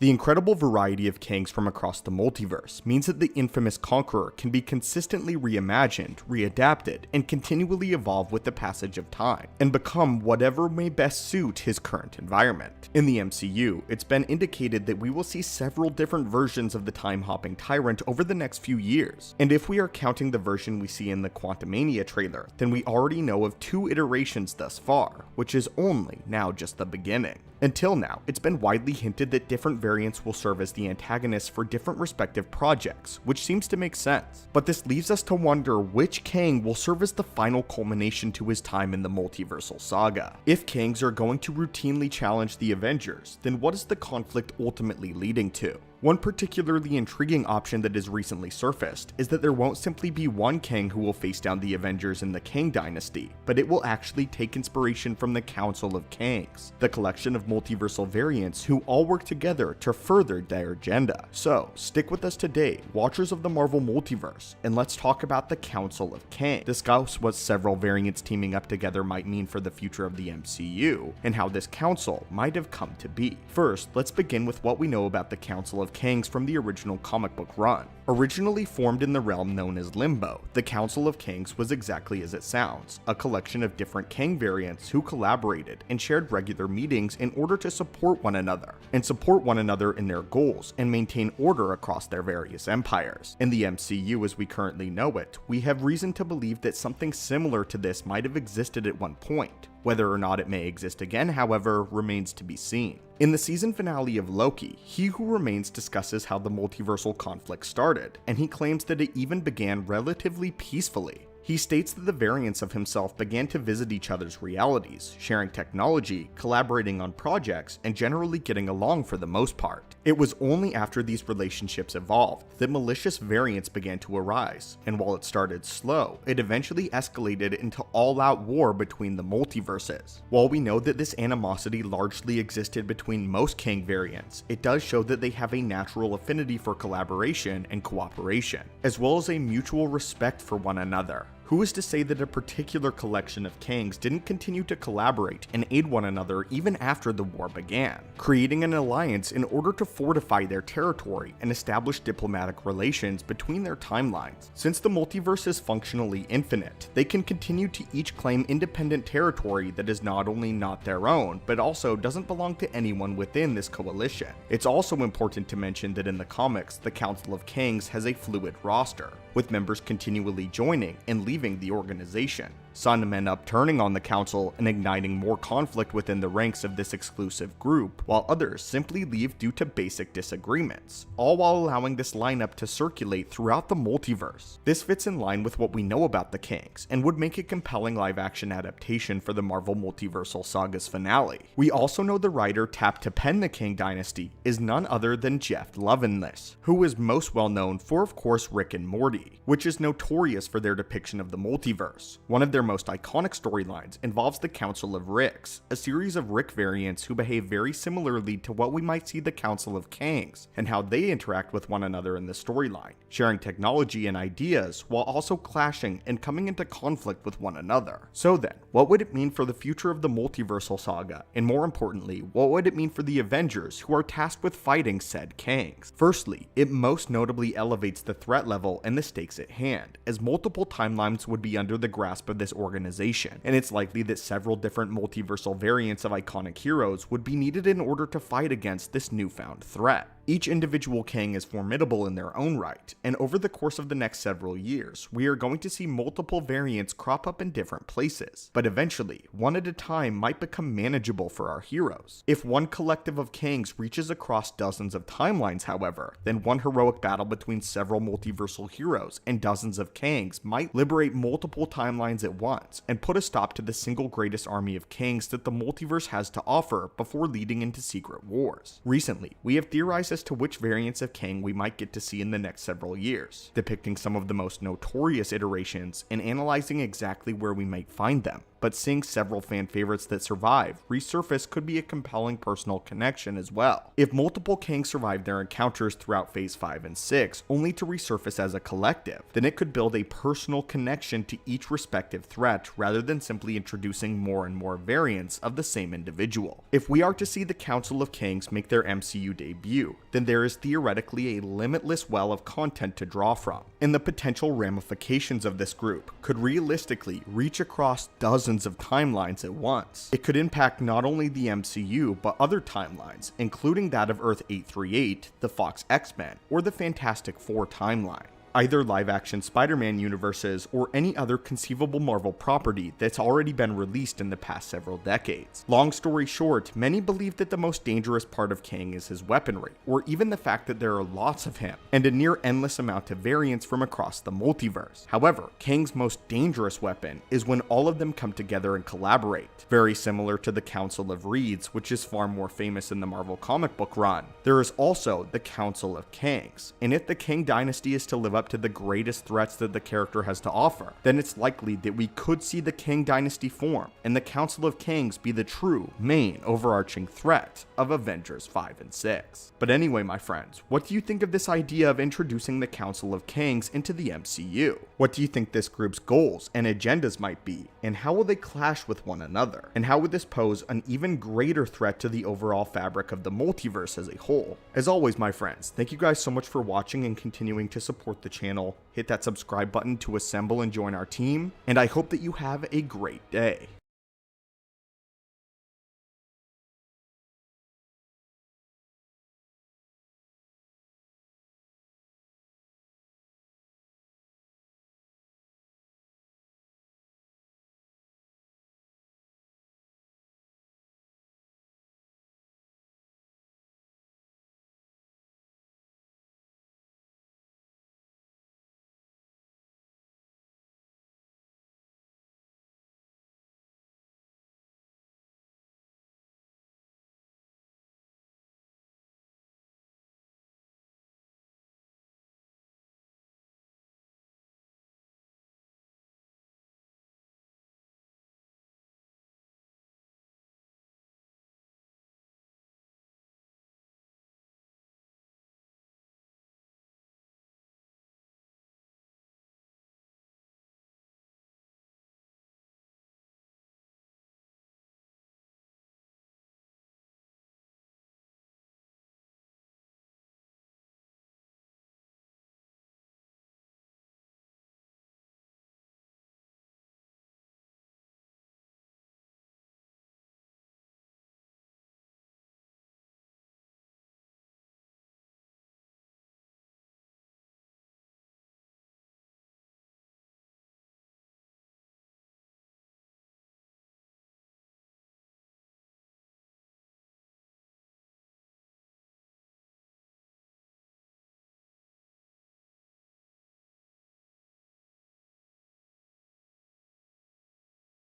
The incredible variety of Kangs from across the multiverse means that the infamous Conqueror can be consistently reimagined, readapted, and continually evolve with the passage of time, and become whatever may best suit his current environment. In the MCU, it's been indicated that we will see several different versions of the time-hopping tyrant over the next few years, and if we are counting the version we see in the Quantumania trailer, then we already know of 2 iterations thus far, which is only now just the beginning. Until now, it's been widely hinted that different variants will serve as the antagonists for different respective projects, which seems to make sense. But this leaves us to wonder which Kang will serve as the final culmination to his time in the multiversal saga. If Kangs are going to routinely challenge the Avengers, then what is the conflict ultimately leading to? One particularly intriguing option that has recently surfaced is that there won't simply be one Kang who will face down the Avengers in the Kang Dynasty, but it will actually take inspiration from the Council of Kangs, the collection of multiversal variants who all work together to further their agenda. So, stick with us today, watchers of the Marvel Multiverse, and let's talk about the Council of Kang, discuss what several variants teaming up together might mean for the future of the MCU, and how this council might have come to be. First, let's begin with what we know about the Council of Kangs from the original comic book run. Originally formed in the realm known as Limbo, the Council of Kangs was exactly as it sounds, a collection of different Kang variants who collaborated and shared regular meetings in order to support one another in their goals and maintain order across their various empires. In the MCU as we currently know it, we have reason to believe that something similar to this might have existed at one point. Whether or not it may exist again, however, remains to be seen. In the season finale of Loki, He Who Remains discusses how the multiversal conflict started, and he claims that it even began relatively peacefully. He states that the variants of himself began to visit each other's realities, sharing technology, collaborating on projects, and generally getting along for the most part. It was only after these relationships evolved that malicious variants began to arise, and while it started slow, it eventually escalated into all-out war between the multiverses. While we know that this animosity largely existed between most Kang variants, it does show that they have a natural affinity for collaboration and cooperation, as well as a mutual respect for one another. Who is to say that a particular collection of Kangs didn't continue to collaborate and aid one another even after the war began, creating an alliance in order to fortify their territory and establish diplomatic relations between their timelines. Since the multiverse is functionally infinite, they can continue to each claim independent territory that is not only not their own, but also doesn't belong to anyone within this coalition. It's also important to mention that in the comics, the Council of Kangs has a fluid roster, with members continually joining and leaving the organization. Some end up turning on the council and igniting more conflict within the ranks of this exclusive group, while others simply leave due to basic disagreements, all while allowing this lineup to circulate throughout the multiverse. This fits in line with what we know about the Kangs, and would make a compelling live-action adaptation for the Marvel Multiversal Saga's finale. We also know the writer tapped to pen the Kang Dynasty is none other than Jeff Loveness, who is most well known for, of course, Rick and Morty, which is notorious for their depiction of the multiverse. One of their most iconic storylines involves the Council of Ricks, a series of Rick variants who behave very similarly to what we might see the Council of Kangs, and how they interact with one another in the storyline, sharing technology and ideas while also clashing and coming into conflict with one another. So then, what would it mean for the future of the multiversal saga, and more importantly, what would it mean for the Avengers who are tasked with fighting said Kangs? Firstly, it most notably elevates the threat level and the stakes at hand, as multiple timelines would be under the grasp of this organization, and it's likely that several different multiversal variants of iconic heroes would be needed in order to fight against this newfound threat. Each individual Kang is formidable in their own right, and over the course of the next several years, we are going to see multiple variants crop up in different places, but eventually, one at a time might become manageable for our heroes. If one collective of Kangs reaches across dozens of timelines, however, then one heroic battle between several multiversal heroes and dozens of Kangs might liberate multiple timelines at once, and put a stop to the single greatest army of Kangs that the multiverse has to offer before leading into secret wars. Recently, we have theorized as to which variants of Kang we might get to see in the next several years, depicting some of the most notorious iterations and analyzing exactly where we might find them. but seeing several fan favorites that survive resurface could be a compelling personal connection as well. If multiple Kangs survive their encounters throughout Phase 5 and 6, only to resurface as a collective, then it could build a personal connection to each respective threat rather than simply introducing more and more variants of the same individual. If we are to see the Council of Kangs make their MCU debut, then there is theoretically a limitless well of content to draw from, and the potential ramifications of this group could realistically reach across dozens of timelines at once. It could impact not only the MCU but other timelines, including that of Earth 838, the Fox X-Men, or the Fantastic Four timeline. Either live-action Spider-Man universes or any other conceivable Marvel property that's already been released in the past several decades. Long story short, many believe that the most dangerous part of Kang is his weaponry, or even the fact that there are lots of him, and a near endless amount of variants from across the multiverse. However, Kang's most dangerous weapon is when all of them come together and collaborate, very similar to the Council of Reeds, which is far more famous in the Marvel comic book run. There is also the Council of Kangs, and if the Kang Dynasty is to live up to the greatest threats that the character has to offer, then it's likely that we could see the Kang Dynasty form, and the Council of Kangs be the true, main, overarching threat of Avengers 5 and 6. But anyway, my friends, what do you think of this idea of introducing the Council of Kangs into the MCU? What do you think this group's goals and agendas might be, and how will they clash with one another? And how would this pose an even greater threat to the overall fabric of the multiverse as a whole? As always, my friends, thank you guys so much for watching and continuing to support the channel. Hit that subscribe button to assemble and join our team, and I hope that you have a great day.